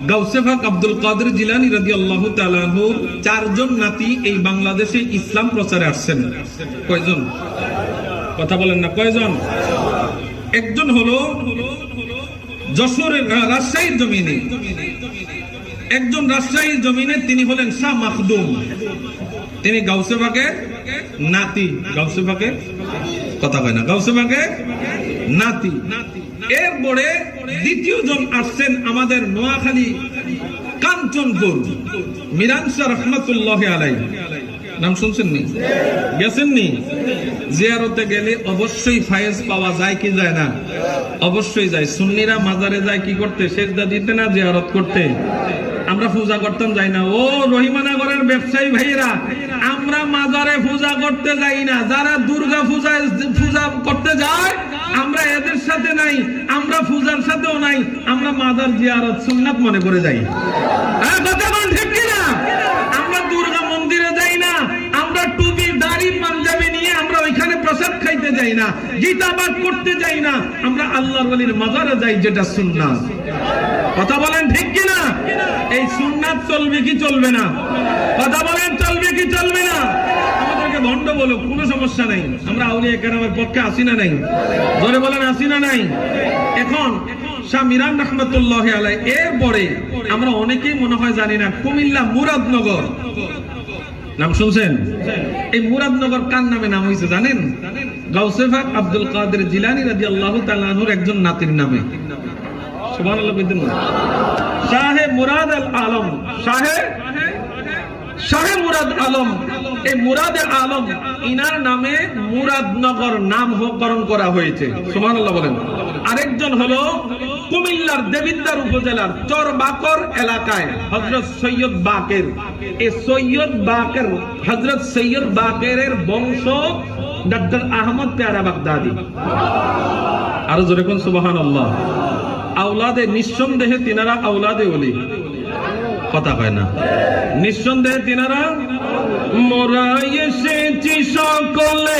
গাউসে পাক আব্দুল কাদের জিলানী রাদিয়াল্লাহু তাআলা আনহুর চারজন নাতি এই বাংলাদেশে ইসলাম প্রচারে আসছেন। কয়জন? কথা বলেন না, কয়জন? একজন হলো যশোরের রাজশাহীর জমিনে, একজন রাজশাহীর জমিনে, তিনি হলেন শাহ মাখদুম। তিনি গাউসে পাকের নাতি। গাউসে পাকের কথা কয় না, গাউসে পাকের নাতি। এরপরে দ্বিতীয় জন আসছেন আমাদের নোয়াখালী কাঞ্চনপুর মিরান শাহ রহমাতুল্লাহি আলাইহি। নাম শুনছেন নি? গেছেন নি? জিয়ারতে গেলে অবশ্যই ফায়েজ পাওয়া যায় কি যায় না? অবশ্যই যায়। সুন্নিরা মাজারে যায় কি করতে? সেজদা দিতে না জিয়ারত করতে। আমরা পূজা করতাম যাই না। ও রহিমানগরের ব্যবসায়ী ভাইয়েরা, আমরা মাজারে পূজা করতে যাই না। যারা দুর্গা পূজা করতে যায় আমরা এদের সাথে নাই, আমরা পূজার সাথেও নাই, আমরা মাজার জিয়ারত সুন্নাত মনে করে যাই। কথা বলেন ঠিক কিনা? আমরা দুর্গা মন্দিরে যাই না, আমরা টুপি দাড়ি পাঞ্জাবি নিয়ে আমরা ওইখানে প্রসাদ খাইতে যাই না, গীতা পাঠ করতে যাই না, আমরা আল্লাহর ওলির মাজারে যাই, যেটা সুন্নাত। কথা বলেন ঠিক কিনা? এই সুন্নাত চলবে কি চলবে না? কথা বলেন চলবে কি চলবে না? আমাদেরকে ভণ্ড বলো, কোনো সমস্যা নাই, আমরা আউলিয়া কেরামের পক্ষে আসি না নাই? জোরে বলেন আসি না নাই? এখন শাহ মিরান রহমাতুল্লাহি আলাইহি, এরপরে আমরা অনেকেই মনে হয় জানি না, কুমিল্লা মুরাদনগর নাম শুনছেন? এই মুরাদনগর কার নামে নাম হয়েছে জানেন? গাউসে পাক আব্দুল কাদের জিলানী রাদিয়াল্লাহু তাআলা আনহুর একজন নাতির নামে। সুবহানাল্লাহ বিদিন শাহে মুরাদ আল আলম, শাহে মুরাদ আলম। এই মুরাদ আলম ইনার নামে মুরাদনগর নামকরণ করা হয়েছে। সুবহানাল্লাহ বলেন। আরেকজন হলো কুমিল্লার দেবিদ্বার উপজেলার চরবাকর এলাকায় হযরত সৈয়দ বাকের। এই সৈয়দ বাকের, হযরত সৈয়দ বাকেরের বংশ ডক্টর আহমদ পেয়ারা বাগদাদি। আরো জোরে কোন সুবহানাল্লাহ। আওলাদে, নিঃসন্দেহে তিনারা আওলাদে ওলি। কথা কয় না, নিঃসন্দেহে তিনারা। মোরা এসেছি সকলে